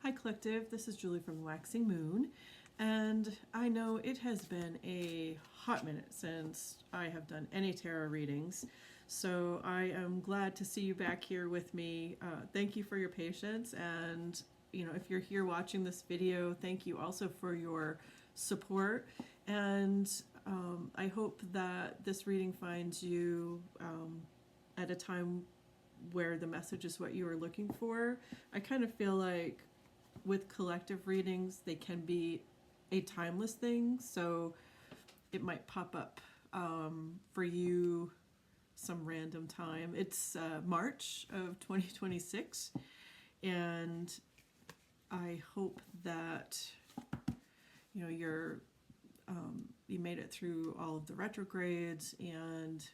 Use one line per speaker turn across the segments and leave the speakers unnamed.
Hi Collective, this is Julie from Waxing Moon, and I know it has been a hot minute since I have done any tarot readings, so I am glad to see you back here with me. Thank you for your patience, and if you're here watching this video, thank you also for your support, and I hope that this reading finds you at a time where the message is what you are looking for. I kind of feel like with collective readings, they can be a timeless thing, so it might pop up for you some random time. It's March of 2026, and I hope that you made it through all of the retrogrades, and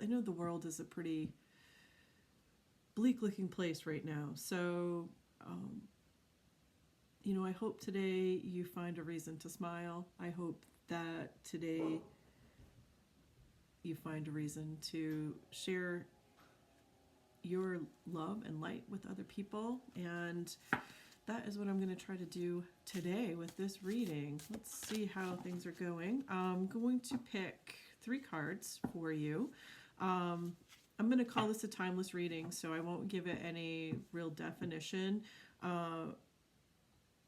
I know the world is a pretty bleak looking place right now, so I hope today you find a reason to smile. I hope that today you find a reason to share your love and light with other people, and that is what I'm going to try to do today with this reading. Let's see how things are going. I'm going to pick 3 cards for you. I'm going to call this a timeless reading, so I won't give it any real definition.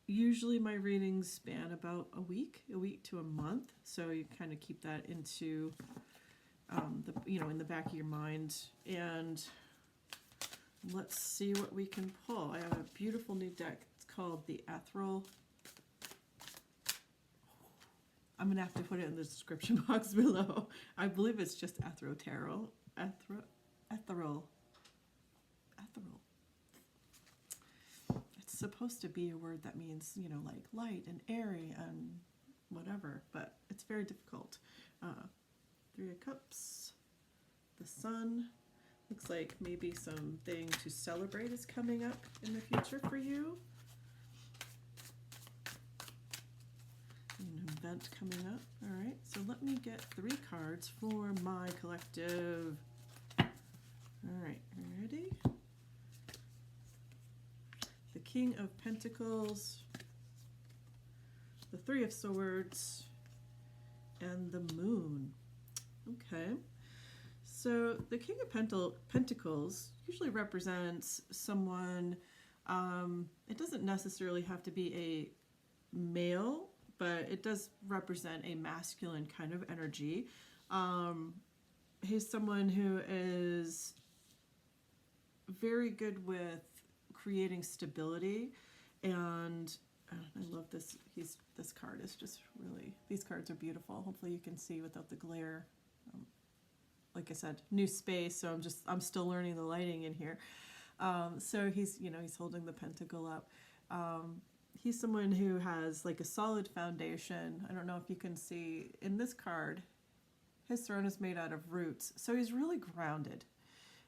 Usually my readings span about a week to a month, so you kind of keep that into in the back of your mind. And let's see what we can pull. I have a beautiful new deck. It's called the Ethereal. I'm gonna have to put it in the description box below. I believe it's just Ethereal Tarot. Ethereal. It's supposed to be a word that means, like light and airy and whatever, but it's very difficult. 3 of Cups, the Sun. Looks like maybe something to celebrate is coming up in the future for you. An event coming up. All right, so let me get 3 cards for my collective. All right, ready? The King of Pentacles, the 3 of Swords, and the Moon. Okay, so the King of Pentacles usually represents someone, it doesn't necessarily have to be a male, but it does represent a masculine kind of energy. He's someone who is very good with creating stability, and I love this. This card is just really, these cards are beautiful. Hopefully you can see without the glare. Like I said, new space, so I'm still learning the lighting in here. So he's holding the pentacle up. He's someone who has like a solid foundation. I don't know if you can see in this card, his throne is made out of roots, so he's really grounded.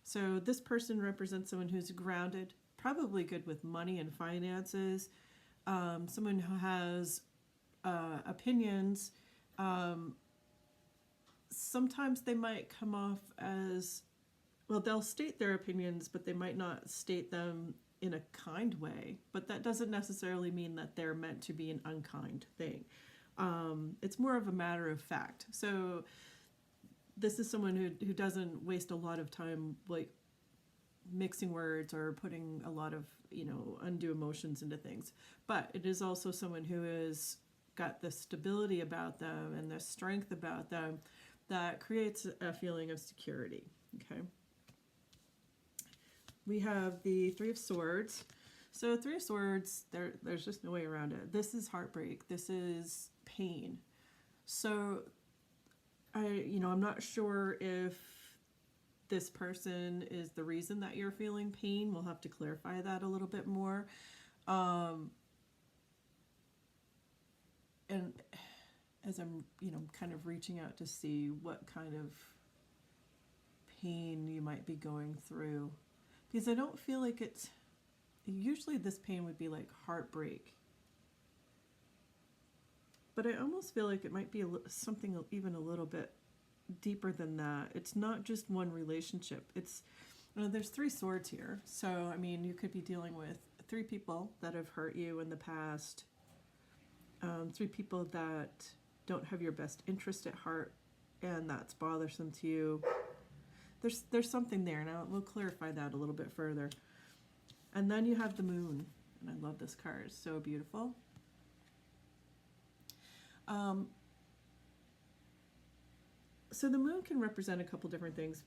So this person represents someone who's grounded, probably good with money and finances, someone who has opinions. Sometimes they might come off as, well, they'll state their opinions, but they might not state them in a kind way. But that doesn't necessarily mean that they're meant to be an unkind thing. It's more of a matter of fact. So this is someone who doesn't waste a lot of time like mixing words or putting a lot of undue emotions into things. But it is also someone who has got the stability about them and the strength about them that creates a feeling of security. Okay, we have the 3 of Swords. So 3 of Swords, there's just no way around it. This is heartbreak. This is pain. So I'm not sure if this person is the reason that you're feeling pain. We'll have to clarify that a little bit more. And as I'm, kind of reaching out to see what kind of pain you might be going through, because I don't feel like it's, usually this pain would be like heartbreak, but I almost feel like it might be something even a little bit deeper than that. It's not just one relationship. It's Well, there's 3 swords here. So, I mean, you could be dealing with 3 people that have hurt you in the past, 3 people that don't have your best interest at heart, and that's bothersome to you. There's something there. Now, we'll clarify that a little bit further. And then you have the moon. And I love this card. It's so beautiful. So the moon can represent a couple different things.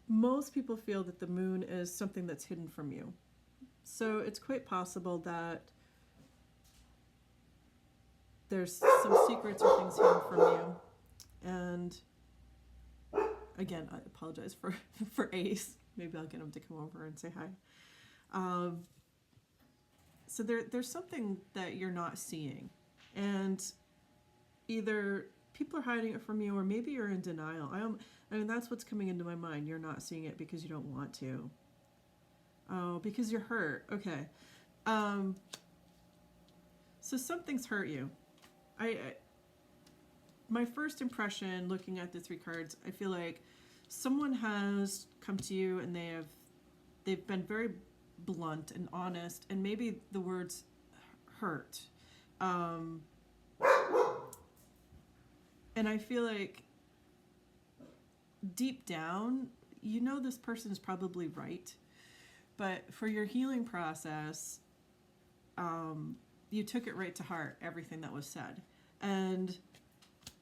Most people feel that the moon is something that's hidden from you. So it's quite possible that there's some secrets or things hidden from you. And again, I apologize for Ace. Maybe I'll get him to come over and say hi. So there's something that you're not seeing. And either people are hiding it from you, or maybe you're in denial. I mean, that's what's coming into my mind. You're not seeing it because you don't want to. Oh, because you're hurt. Okay. So something's hurt you. My first impression looking at the 3 cards, I feel like someone has come to you and they've been very blunt and honest, and maybe the words hurt. And I feel like deep down, you know this person is probably right. But for your healing process, you took it right to heart, everything that was said. And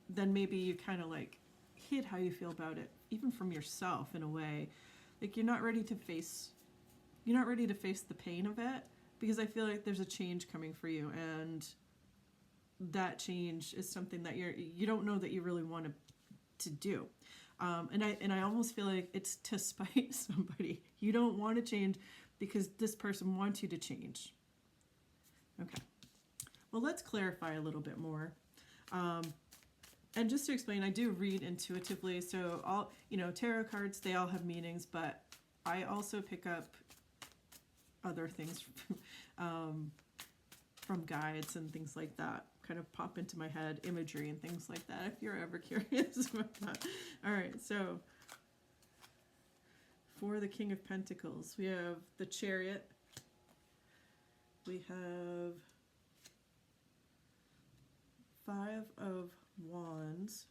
then maybe you kind of like hid how you feel about it, even from yourself in a way. Like you're not ready to face the pain of it, because I feel like there's a change coming for you, and that change is something that you don't know that you really want to do. And I almost feel like it's to spite somebody. You don't want to change because this person wants you to change. Okay. Well, let's clarify a little bit more. And just to explain, I do read intuitively. So all, tarot cards, they all have meanings, but I also pick up other things from guides and things like that. Kind of pop into my head, imagery and things like that, if you're ever curious about that. All right, so for the King of Pentacles, we have the Chariot. We have 5 of Wands.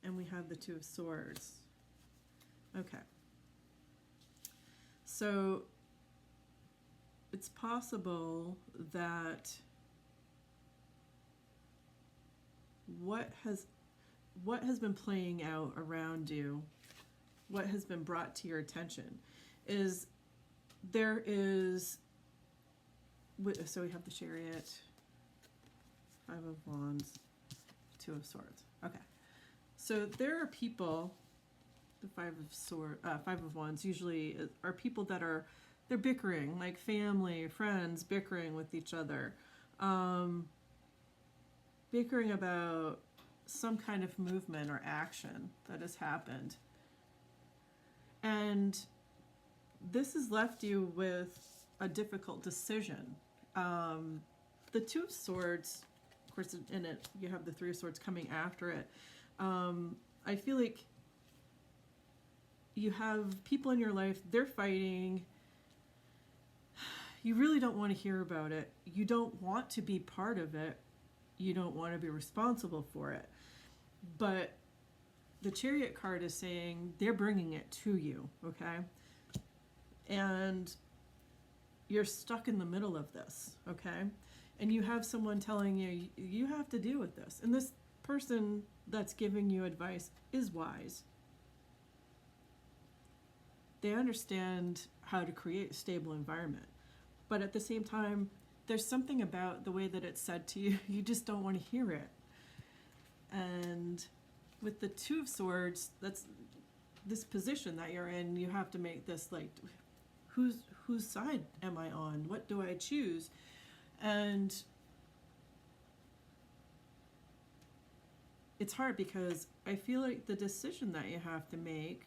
And we have the 2 of Swords. Okay. So it's possible that what has been playing out around you, what has been brought to your attention, is so we have the Chariot, 5 of Wands, 2 of Swords. Okay. So there are people, the 5 of Wands usually are people that they're bickering, like family, friends, bickering with each other, bickering about some kind of movement or action that has happened. And this has left you with a difficult decision. The 2 of Swords, of course, in it, you have the 3 of Swords coming after it. I feel like you have people in your life, they're fighting. You really don't want to hear about it. You don't want to be part of it. You don't want to be responsible for it. But the Chariot card is saying they're bringing it to you, okay? And you're stuck in the middle of this, okay? And you have someone telling you, you have to deal with this. And this person that's giving you advice is wise. They understand how to create a stable environment. But at the same time, there's something about the way that it's said to you, you just don't want to hear it. And with the 2 of Swords, that's this position that you're in, you have to make this like, whose side am I on? What do I choose? And it's hard because I feel like the decision that you have to make,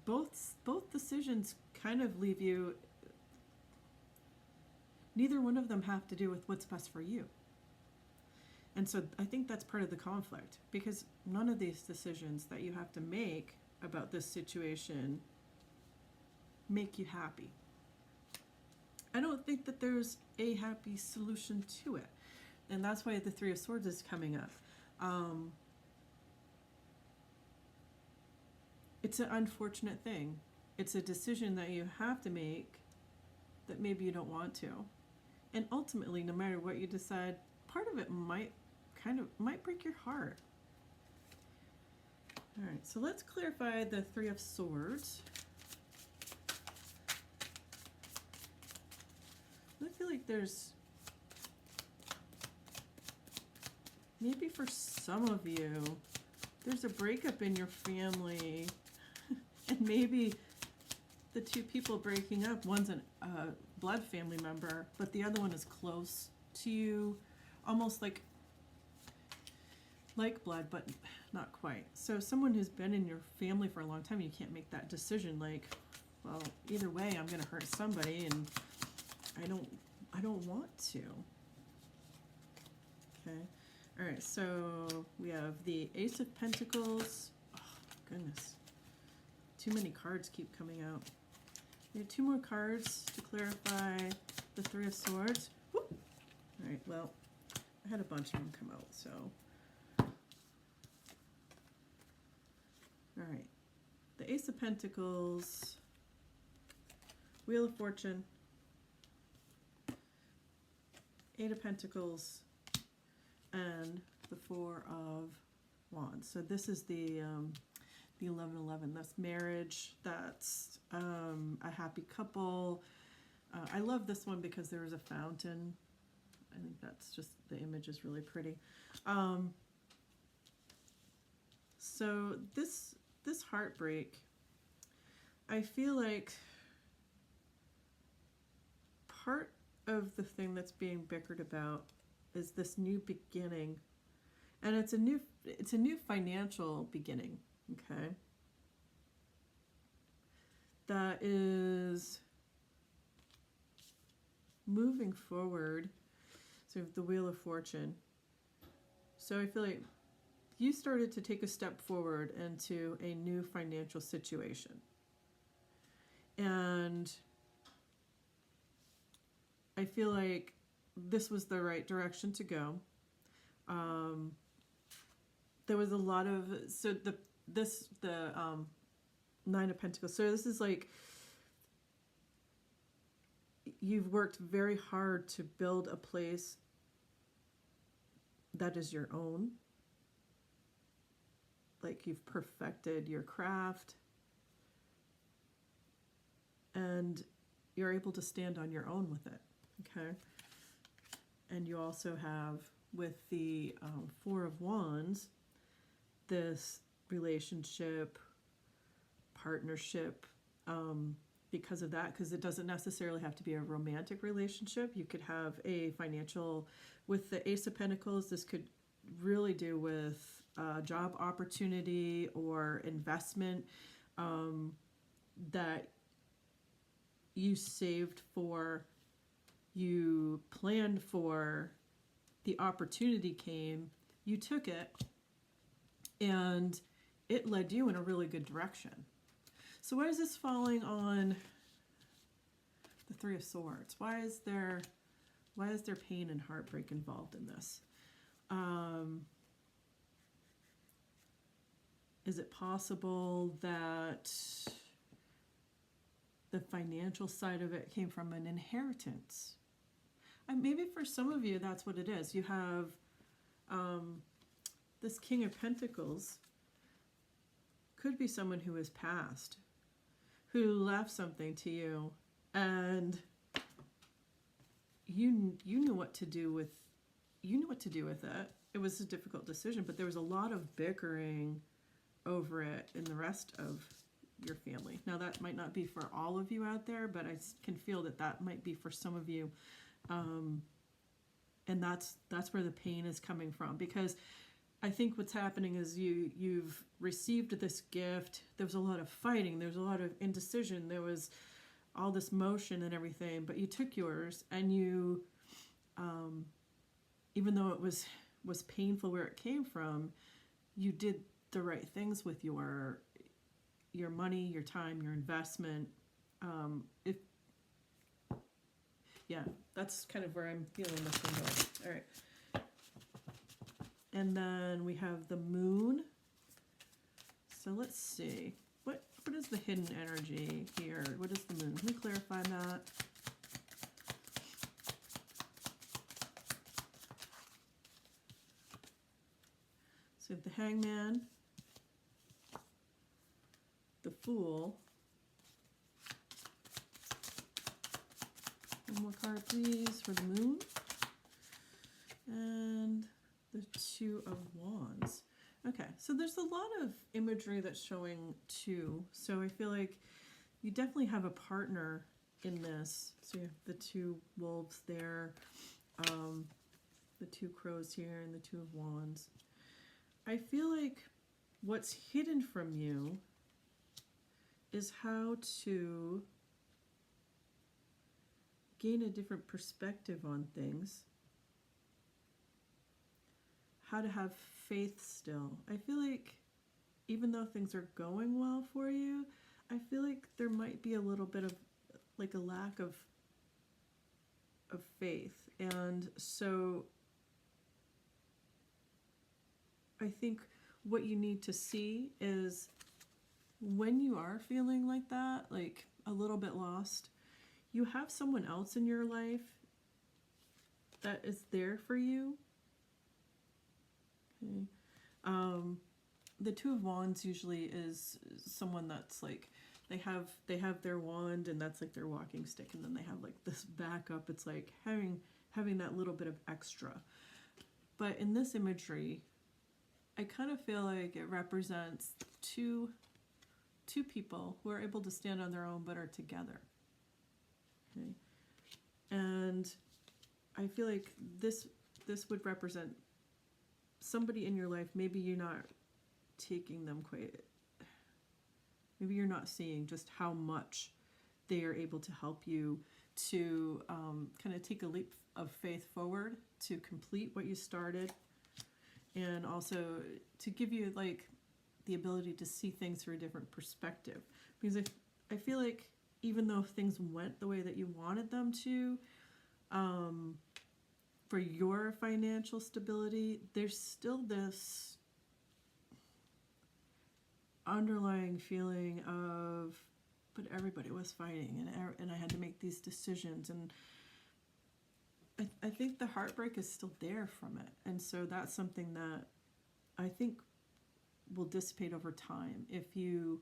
both decisions kind of leave you, neither one of them have to do with what's best for you. And so I think that's part of the conflict, because none of these decisions that you have to make about this situation make you happy. I don't think that there's a happy solution to it. And that's why the Three of Swords is coming up. It's an unfortunate thing. It's a decision that you have to make that maybe you don't want to. And ultimately, no matter what you decide, part of it might break your heart. All right, so let's clarify the Three of Swords. I feel like there's, maybe for some of you, there's a breakup in your family, and maybe the two people breaking up, one's a blood family member, but the other one is close to you, almost like blood, but not quite. So someone who's been in your family for a long time, you can't make that decision like, well, either way, I'm going to hurt somebody, and I don't want to. Okay. All right, so we have the Ace of Pentacles. Oh, goodness. Too many cards keep coming out. We have two more cards to clarify the Three of Swords. Whoop. All right, well, I had a bunch of them come out, so. All right. The Ace of Pentacles, Wheel of Fortune, Eight of Pentacles, and the Four of Wands. So this is the 1111. That's marriage. That's a happy couple. I love this one because there is a fountain. I think that's just, the image is really pretty. So this heartbreak, I feel like part of the thing that's being bickered about is this new beginning, and it's a new financial beginning, okay, that is moving forward. So the Wheel of Fortune. So I feel like you started to take a step forward into a new financial situation, and I feel like this was the right direction to go. There was a lot of, so the Nine of Pentacles. So this is like, you've worked very hard to build a place that is your own. Like, you've perfected your craft, and you're able to stand on your own with it. Okay. And you also have, with the Four of Wands, this relationship, partnership, because of that, because it doesn't necessarily have to be a romantic relationship. You could have a financial, with the Ace of Pentacles, this could really do with job opportunity or investment that you saved for, you planned for, the opportunity came, you took it, and it led you in a really good direction. So why is this falling on the Three of Swords? Why is there pain and heartbreak involved in this? Is it possible that the financial side of it came from an inheritance? And maybe for some of you, that's what it is. You have this King of Pentacles, could be someone who has passed, who left something to you, and you knew what to do with it. It was a difficult decision, but there was a lot of bickering over it in the rest of your family. Now, that might not be for all of you out there, but I can feel that might be for some of you. And that's where the pain is coming from, because I think what's happening is you've received this gift. There was a lot of fighting. There was a lot of indecision. There was all this motion and everything, but you took yours, and you, even though it was was painful where it came from, you did the right things with your money, your time, your investment. If Yeah, that's kind of where I'm feeling this one going. All right. And then we have the moon. So let's see. What is the hidden energy here? What is the moon? Can we clarify that? So the hangman, the fool. One more card, please, for the moon. And the Two of Wands. Okay, so there's a lot of imagery that's showing two. So I feel like you definitely have a partner in this. So you have the two wolves there, the two crows here, and the Two of Wands. I feel like what's hidden from you is how to gain a different perspective on things, how to have faith still. I feel like even though things are going well for you, I feel like there might be a little bit of like a lack of faith. And so I think what you need to see is when you are feeling like that, like a little bit lost, you have someone else in your life that is there for you. Okay. The Two of Wands usually is someone that's like, they have their wand and that's like their walking stick, and then they have like this backup. It's like having that little bit of extra. But in this imagery, I kind of feel like it represents two people who are able to stand on their own but are together. Okay. And I feel like this would represent somebody in your life. Maybe you're not taking them quite, maybe you're not seeing just how much they are able to help you to kind of take a leap of faith forward to complete what you started, and also to give you like the ability to see things through a different perspective. Because I feel like even though things went the way that you wanted them to, for your financial stability, there's still this underlying feeling of, but everybody was fighting, and I had to make these decisions, and I think the heartbreak is still there from it. And so that's something that I think will dissipate over time. If you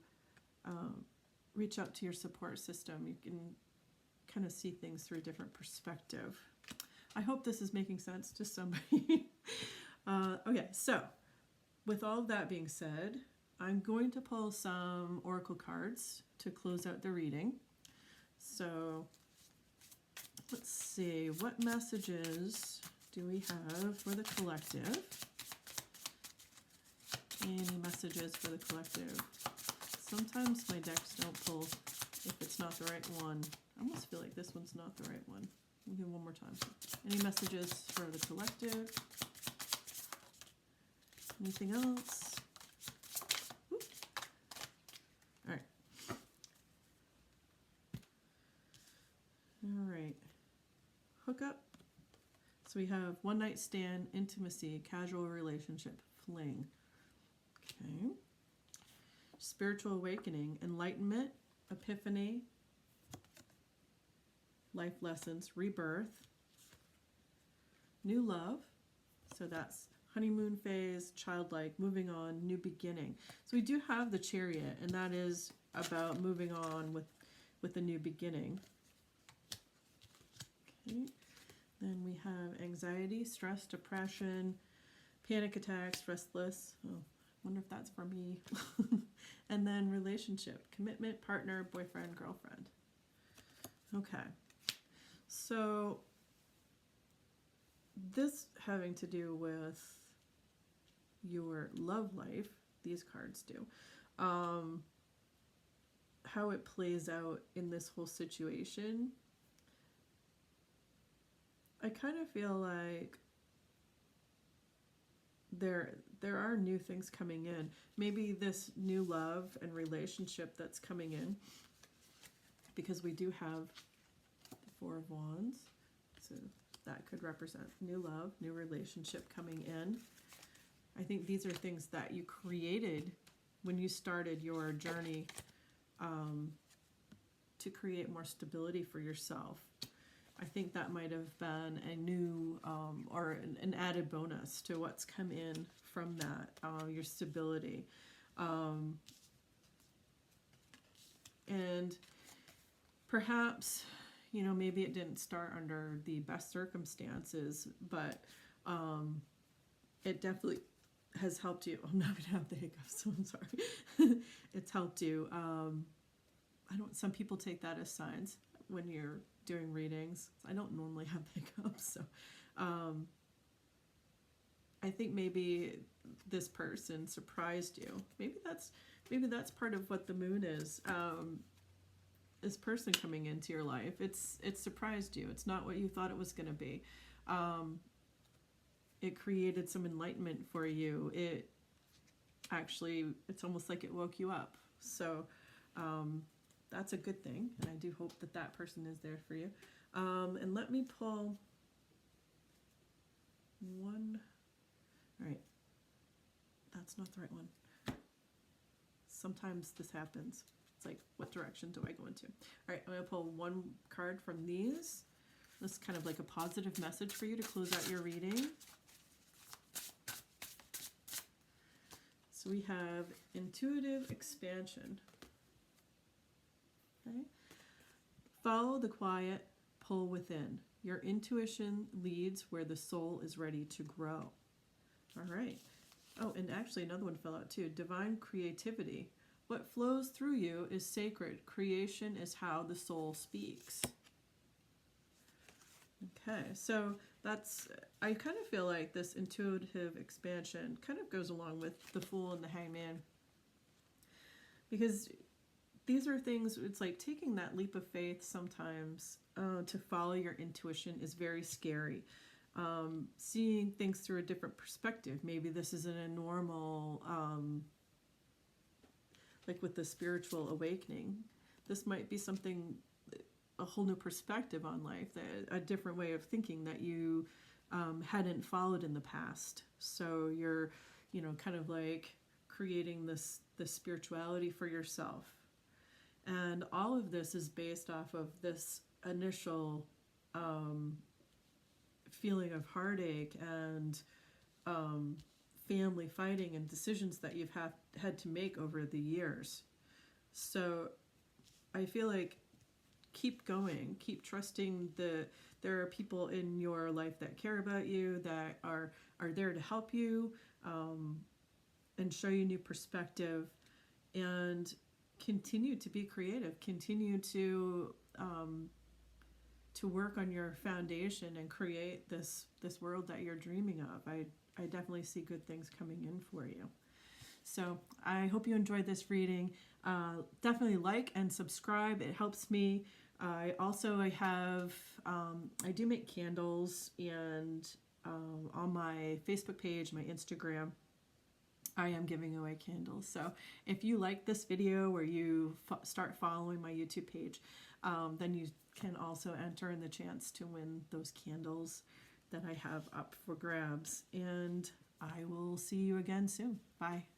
reach out to your support system, you can kind of see things through a different perspective. I hope this is making sense to somebody. Okay, so with all of that being said, I'm going to pull some oracle cards to close out the reading. So let's see, what messages do we have for the collective? Any messages for the collective? Sometimes my decks don't pull if it's not the right one. I almost feel like this one's not the right one. We'll do one more time. Any messages for the collective? Anything else? Whoop. All right. All right. Hook up. So we have one night stand, intimacy, casual relationship, fling. Okay. Spiritual awakening, enlightenment, epiphany, life lessons, rebirth, new love. So that's honeymoon phase, childlike, moving on, new beginning. So we do have the Chariot, and that is about moving on with a new beginning. Okay. Then we have anxiety, stress, depression, panic attacks, restless. Oh, wonder if that's for me. And then relationship, commitment, partner, boyfriend, girlfriend. Okay. So this having to do with your love life, these cards do, how it plays out in this whole situation. I kind of feel like there are new things coming in. Maybe this new love and relationship that's coming in, because we do have the Four of Wands, so that could represent new love, new relationship coming in. I think these are things that you created when you started your journey to create more stability for yourself. I think that might have been a new or an added bonus to what's come in from that, your stability. And perhaps, you know, maybe it didn't start under the best circumstances, but it definitely has helped you. I'm not going to have the hiccups, so I'm sorry. It's helped you. Some people take that as signs when you're doing readings. I don't normally have hiccups, so I think maybe this person surprised you. Maybe that's part of what the moon is. This person coming into your life, it's surprised you. It's not what you thought it was going to be. It created some enlightenment for you. It's almost like it woke you up. So that's a good thing, and I do hope that that person is there for you. And let me pull one. All right, that's not the right one. Sometimes this happens. It's like, what direction do I go into? All right, I'm going to pull one card from these. This is kind of like a positive message for you to close out your reading. So we have intuitive expansion. Okay. Follow the quiet pull within. Your intuition leads where the soul is ready to grow. All right. Oh, and actually another one fell out too. Divine creativity. What flows through you is sacred. Creation is how the soul speaks. Okay, so I kind of feel like this intuitive expansion kind of goes along with the Fool and the Hangman. Because these are things, it's like taking that leap of faith sometimes to follow your intuition is very scary. Seeing things through a different perspective. Maybe this isn't a normal, like with the spiritual awakening. This might be something, a whole new perspective on life, a different way of thinking that you hadn't followed in the past. So you're, kind of like creating this spirituality for yourself. And all of this is based off of this initial feeling of heartache and family fighting and decisions that you've had to make over the years. So I feel like keep going, keep trusting there are people in your life that care about you, that are there to help you and show you new perspective, and continue to be creative, continue to work on your foundation and create this world that you're dreaming of. I definitely see good things coming in for you. So I hope you enjoyed this reading. Definitely like and subscribe. It helps me. I do make candles, and on my Facebook page, my Instagram, I am giving away candles. So if you like this video or you start following my YouTube page, then you can also enter in the chance to win those candles that I have up for grabs. And I will see you again soon. Bye.